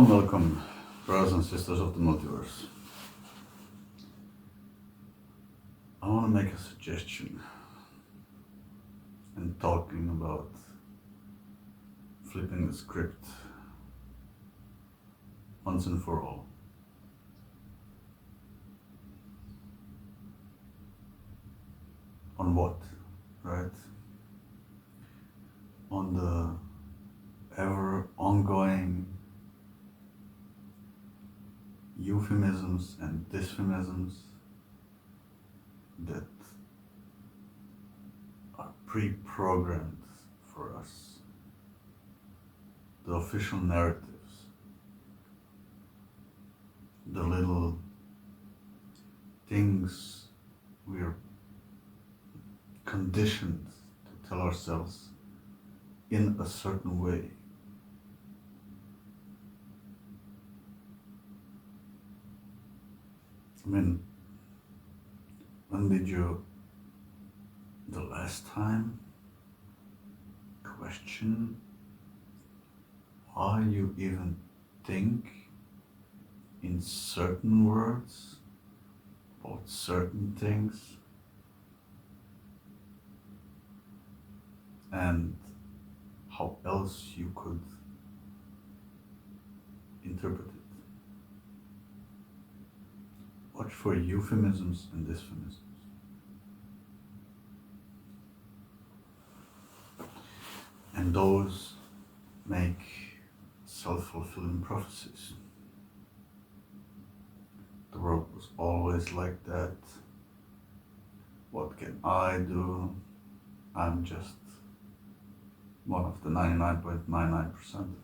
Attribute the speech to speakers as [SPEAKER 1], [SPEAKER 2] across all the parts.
[SPEAKER 1] and welcome, brothers and sisters of the multiverse. I want to make a suggestion and talking about flipping the script once and for all. On what, right? On the ever ongoing euphemisms and dysphemisms that are pre-programmed for us, the official narratives, the little things we're conditioned to tell ourselves in a certain way. I mean, when did you the last time question why you even think in certain words about certain things and how else you could interpret it? Watch for euphemisms and dysphemisms. And those make self-fulfilling prophecies. The world was always like that. What can I do? I'm just one of the 99.99%.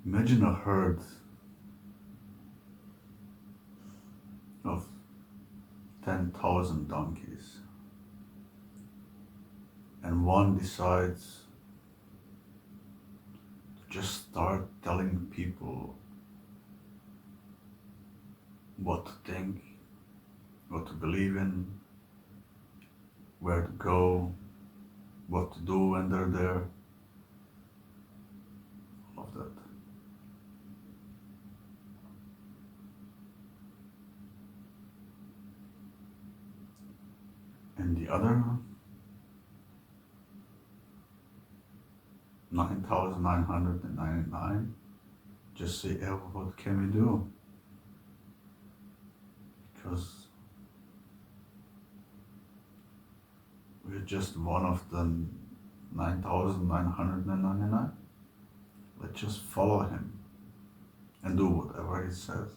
[SPEAKER 1] Imagine a herd of 10,000 donkeys, and one decides to just start telling people what to think, what to believe in, where to go, what to do when they're there, all of that. And the other 9,999 just say, oh, what can we do? Because we're just one of the 9,999. Let's just follow him and do whatever he says.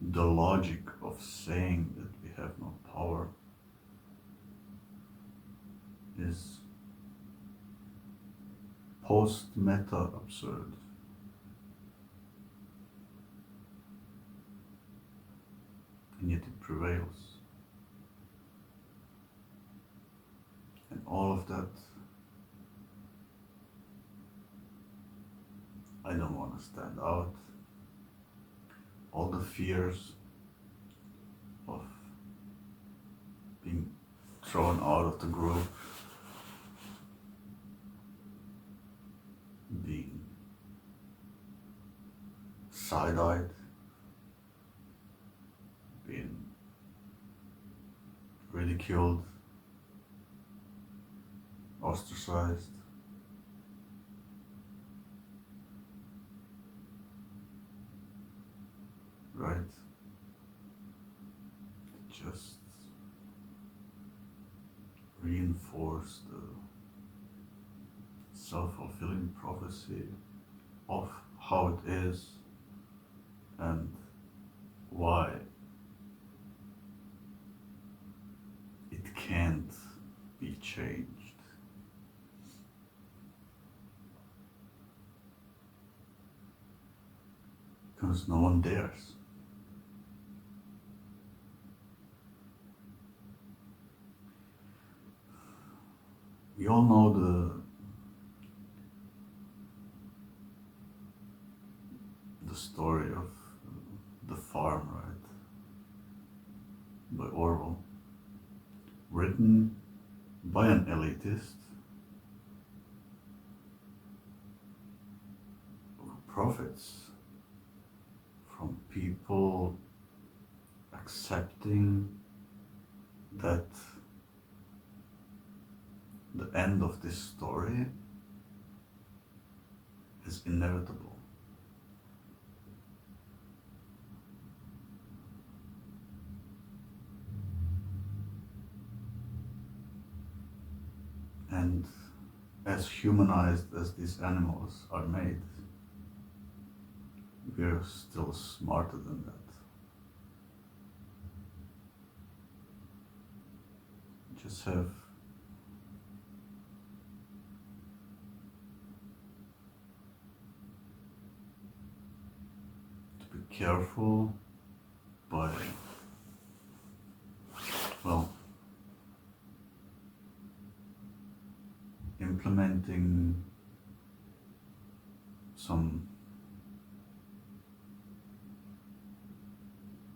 [SPEAKER 1] The logic of saying that we have no power is post-meta absurd. And yet it prevails. And all of that, I don't want to stand out. All the fears of being thrown out of the group, being side-eyed, being ridiculed, ostracized. Right? Just reinforce the self-fulfilling prophecy of how it is and why it can't be changed. Because no one dares. We all know story of The Farm, right? By Orwell. Written by an elitist who profits from people accepting that the end of this story is inevitable. And as humanized as these animals are made, we're still smarter than that. Just have to be careful by, well, implementing some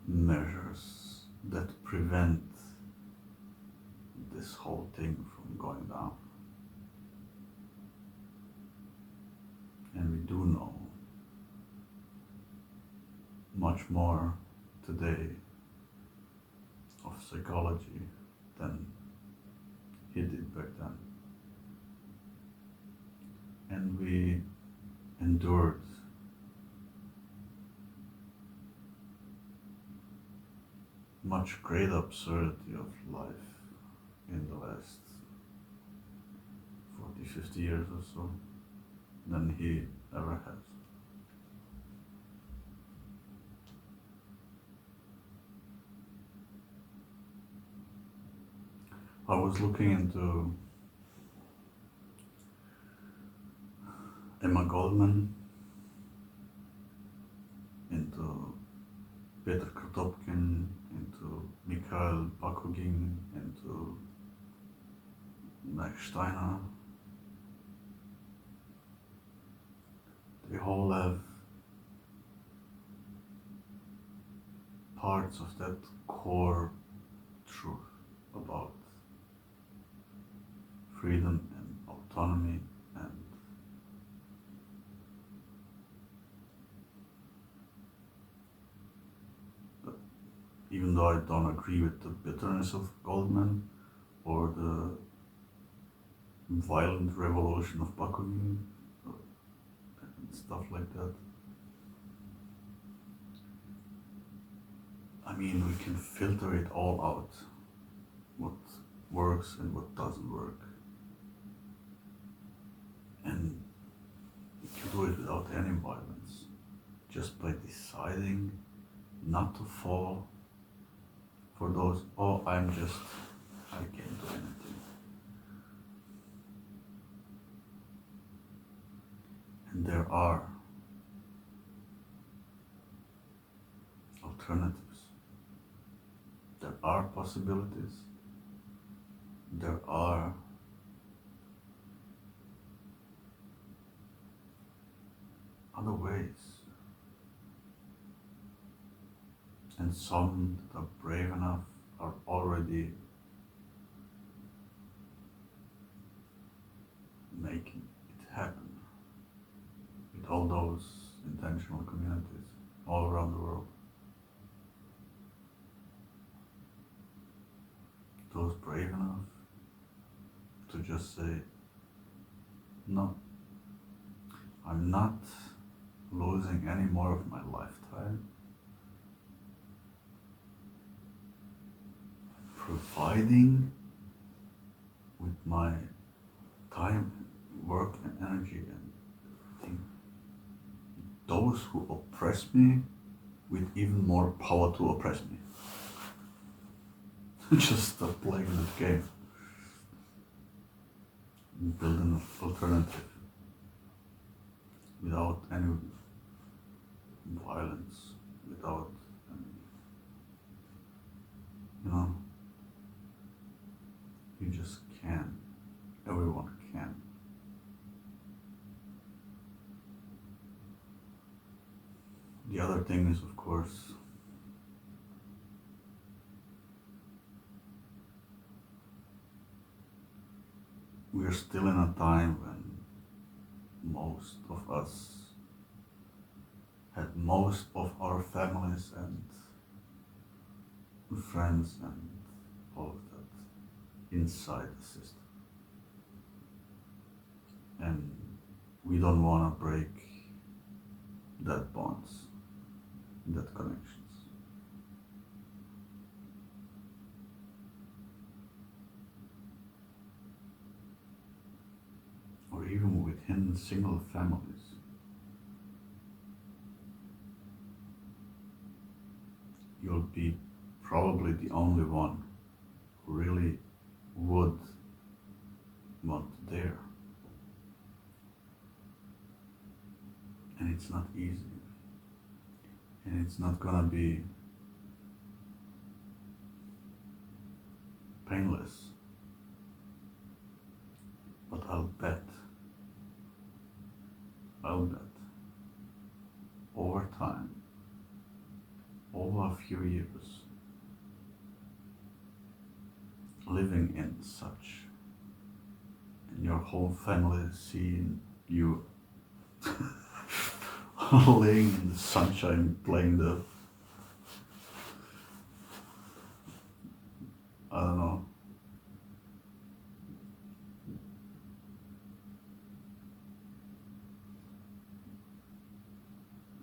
[SPEAKER 1] measures that prevent this whole thing from going down. And we do know much more today of psychology than he did back then. And we endured much greater absurdity of life in the last 40, 50 years or so than he ever has. I was looking into Emma Goldman, into Peter Kropotkin, into Mikhail Bakhtin, into Max Steiner. They all have parts of that core truth about freedom and autonomy, and even though I don't agree with the bitterness of Goldman or the violent revolution of Bakunin and stuff like that, I mean, we can filter it all out, what works and what doesn't work. And we can do it without any violence, just by deciding not to fall for those, oh, I can't do anything. And there are alternatives. There are possibilities. There are other ways. And some that are brave enough are already making it happen with all those intentional communities all around the world. Those brave enough to just say, no, I'm not losing any more of my lifetime providing with my time, work and energy and everything those who oppress me with even more power to oppress me. Just stop playing that game. Build an alternative without any violence, without any, you just can. Everyone can. The thing is, of course, we are still in a time when most of us had most of our families and friends and all of that inside the system. And we don't want to break that bonds, that connections. Or even within single families. You'll be probably the only one who really would want to dare. And it's not easy. And it's not gonna be painless. But I'll bet over time, over a few years, living in such, and your whole family seeing you laying in the sunshine playing the, I don't know,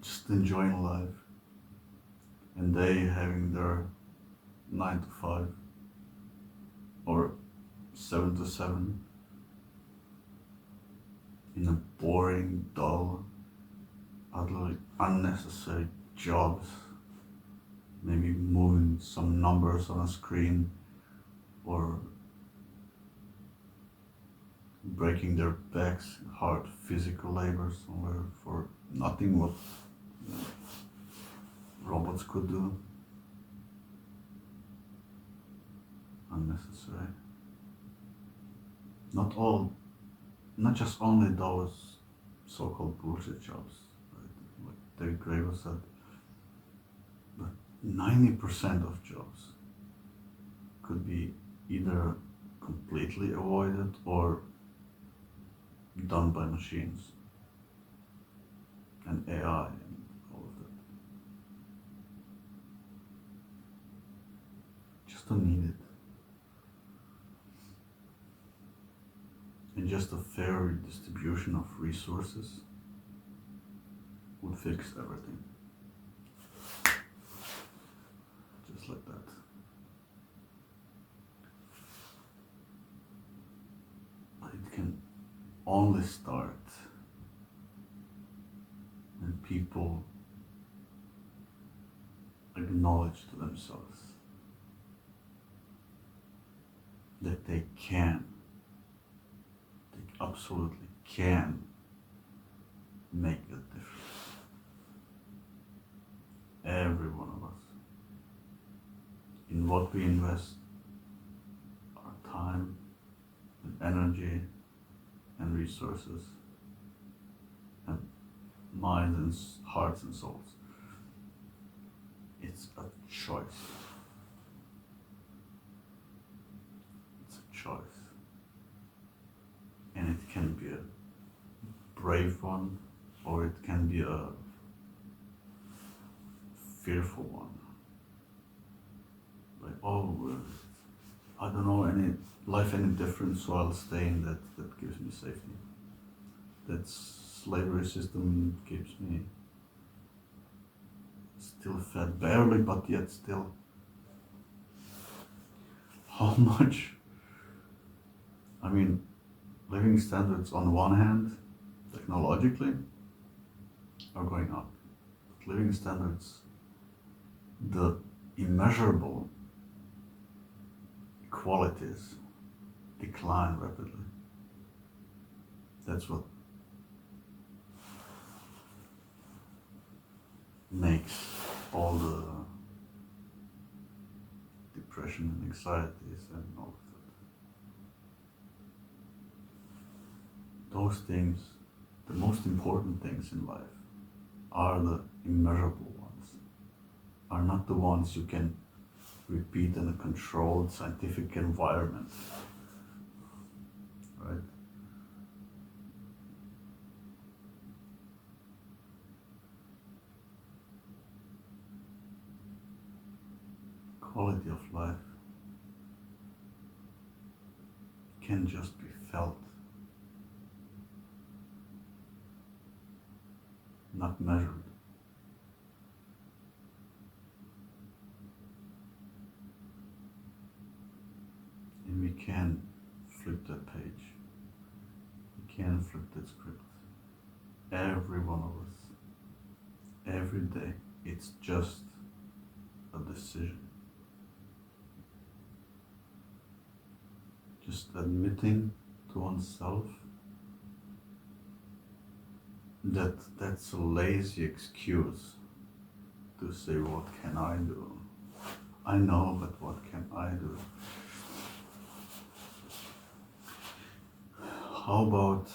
[SPEAKER 1] just enjoying life, and they having their 9 to 5 or 7 to 7 in a boring, dull, utterly unnecessary jobs, maybe moving some numbers on a screen or breaking their backs in hard physical labor somewhere for nothing what robots could do. Unnecessary. Not just only those so-called bullshit jobs, right? Like David Graeber said, but 90% of jobs could be either completely avoided or done by machines and AI and all of that. Just don't need it. And just a fair distribution of resources would fix everything. Just like that. But it can only start when people acknowledge to themselves that they absolutely can make a difference. Every one of us. In what we invest our time and energy and resources and minds and hearts and souls. It's a choice. It's a choice. And it can be a brave one, or it can be a fearful one. Like, I don't know any different, so I'll stay in that gives me safety. That slavery system keeps me still fed, barely, but yet still. How much? I mean, living standards on one hand, technologically, are going up. But living standards, the immeasurable qualities decline rapidly. That's what makes all the depression and anxieties and all of that. Those things, the most important things in life, are the immeasurable ones. are not the ones you can repeat in a controlled scientific environment, right? Quality of life can just be felt, not measured. And we can flip that page. We can flip that script. Every one of us. Every day. It's just a decision. Just admitting to oneself that that's a lazy excuse to say, what can I do? I know, but what can I do? How about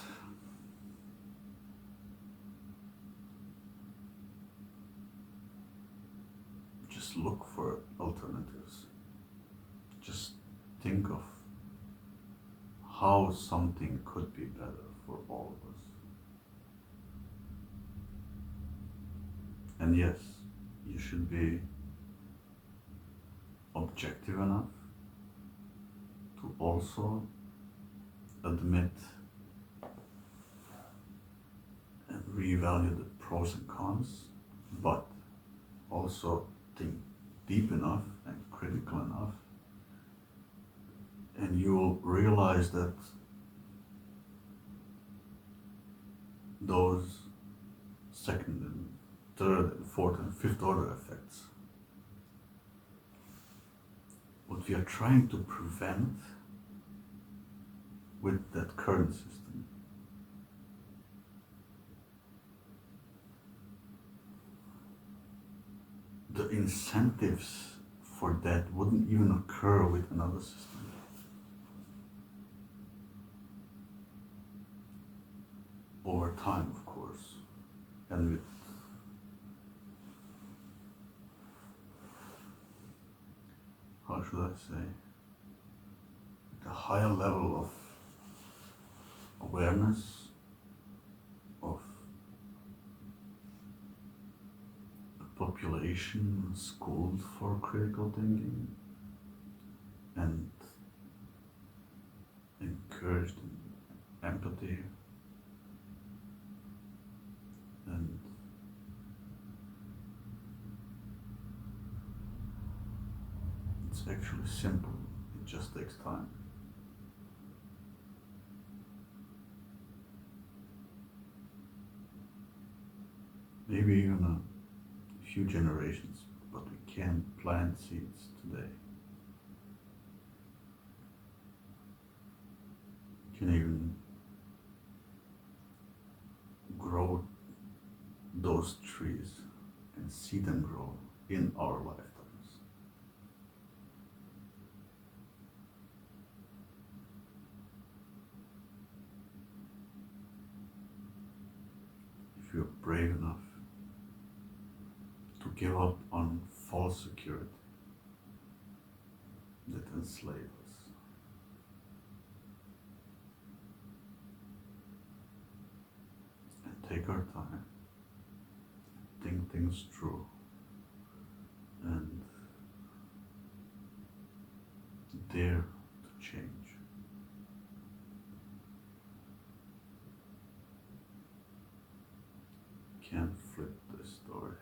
[SPEAKER 1] just look for alternatives? Just think of how something could be better for all of us. And yes, you should be objective enough to also admit and reevaluate the pros and cons, but also think deep enough and critical enough, and you'll realize that those second and third and fourth and fifth order effects, what we are trying to prevent with that current system, the incentives for that wouldn't even occur with another system. Over time, of course, and with how should I say, with a higher level of awareness of the population schooled for critical thinking and encouraged in empathy and it's actually simple, it just takes time. Maybe even a few generations, but we can plant seeds today. We can even grow those trees and see them grow in our lifetimes. If you're brave enough to give up on false security that enslave us, and take our time, think things through, and dare to change. Can't flip this story.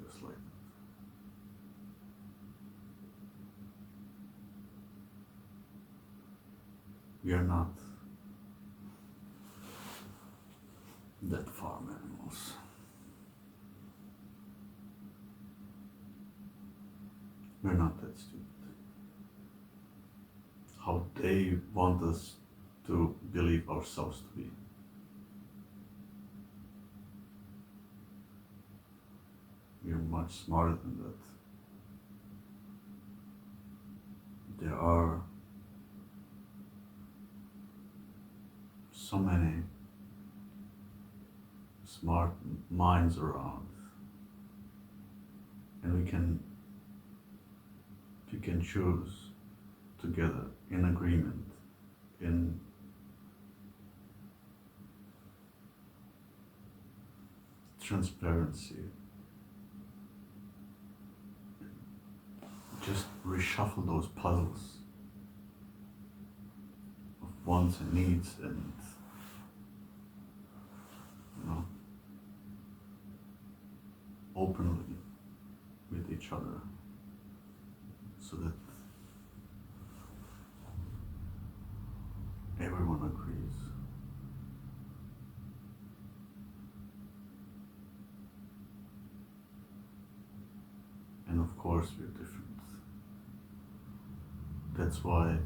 [SPEAKER 1] Just like that. We are not that farm animals. We're not that stupid. How they want us to believe ourselves to be. We are much smarter than that. There are smart minds around, and we can pick and choose together in agreement, in transparency. Just reshuffle those puzzles of wants and needs, and openly with each other, so that everyone agrees. And of course, we're different. That's why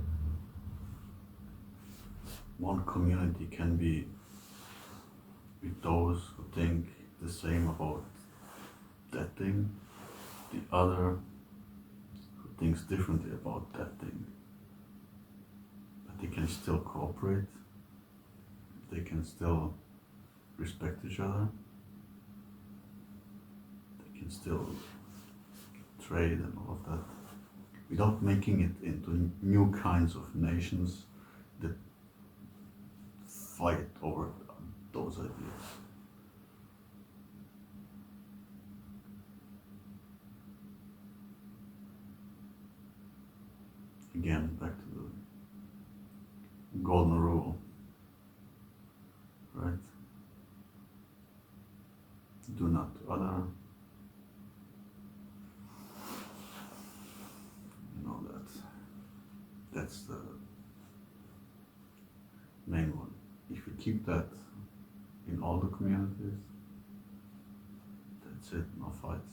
[SPEAKER 1] one community can be with those who think the same about that thing, the other who thinks differently about that thing. But they can still cooperate, they can still respect each other, they can still trade and all of that, without making it into new kinds of nations that fight over those ideas. Again, back to the golden rule, right? Do not to other. You know that. That's the main one. If we keep that in all the communities, that's it, no fights.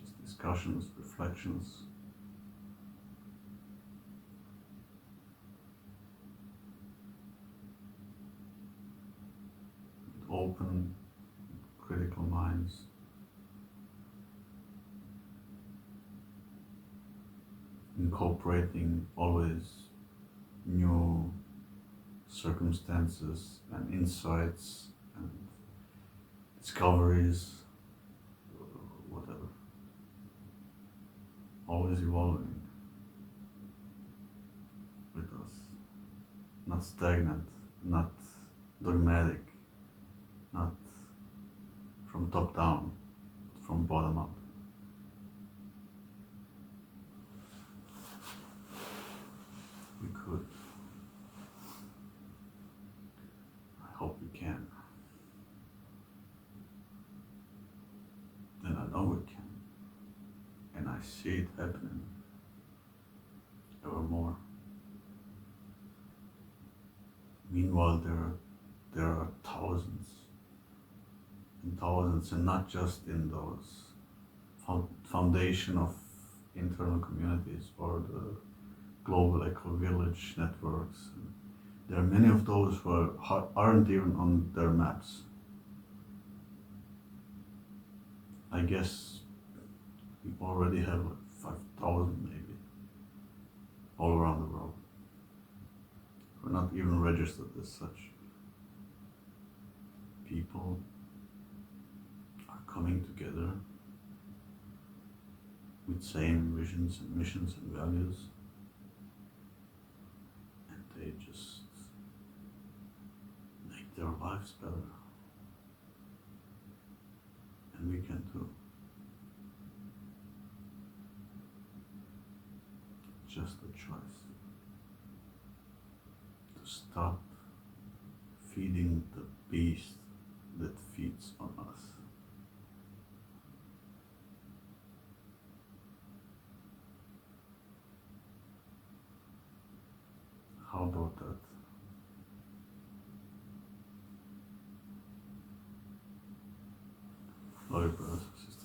[SPEAKER 1] Just discussions, reflections. Open, critical minds. Incorporating always new circumstances and insights and discoveries, whatever. Always evolving with us. Not stagnant, not dogmatic, not from top down, from bottom up. We could. I hope we can. And I know we can. And I see it happening ever more. Meanwhile, there are thousands and thousands, and not just in those foundation of internal communities or the global eco-village networks. There are many of those who aren't even on their maps. I guess we already have like 5,000 maybe, all around the world. We're not even registered as such. People are coming together with same visions and missions and values, and they just make their lives better. And we can too. Just a choice to stop feeding the beast that feeds on us. How about that? Love you, brothers and sisters.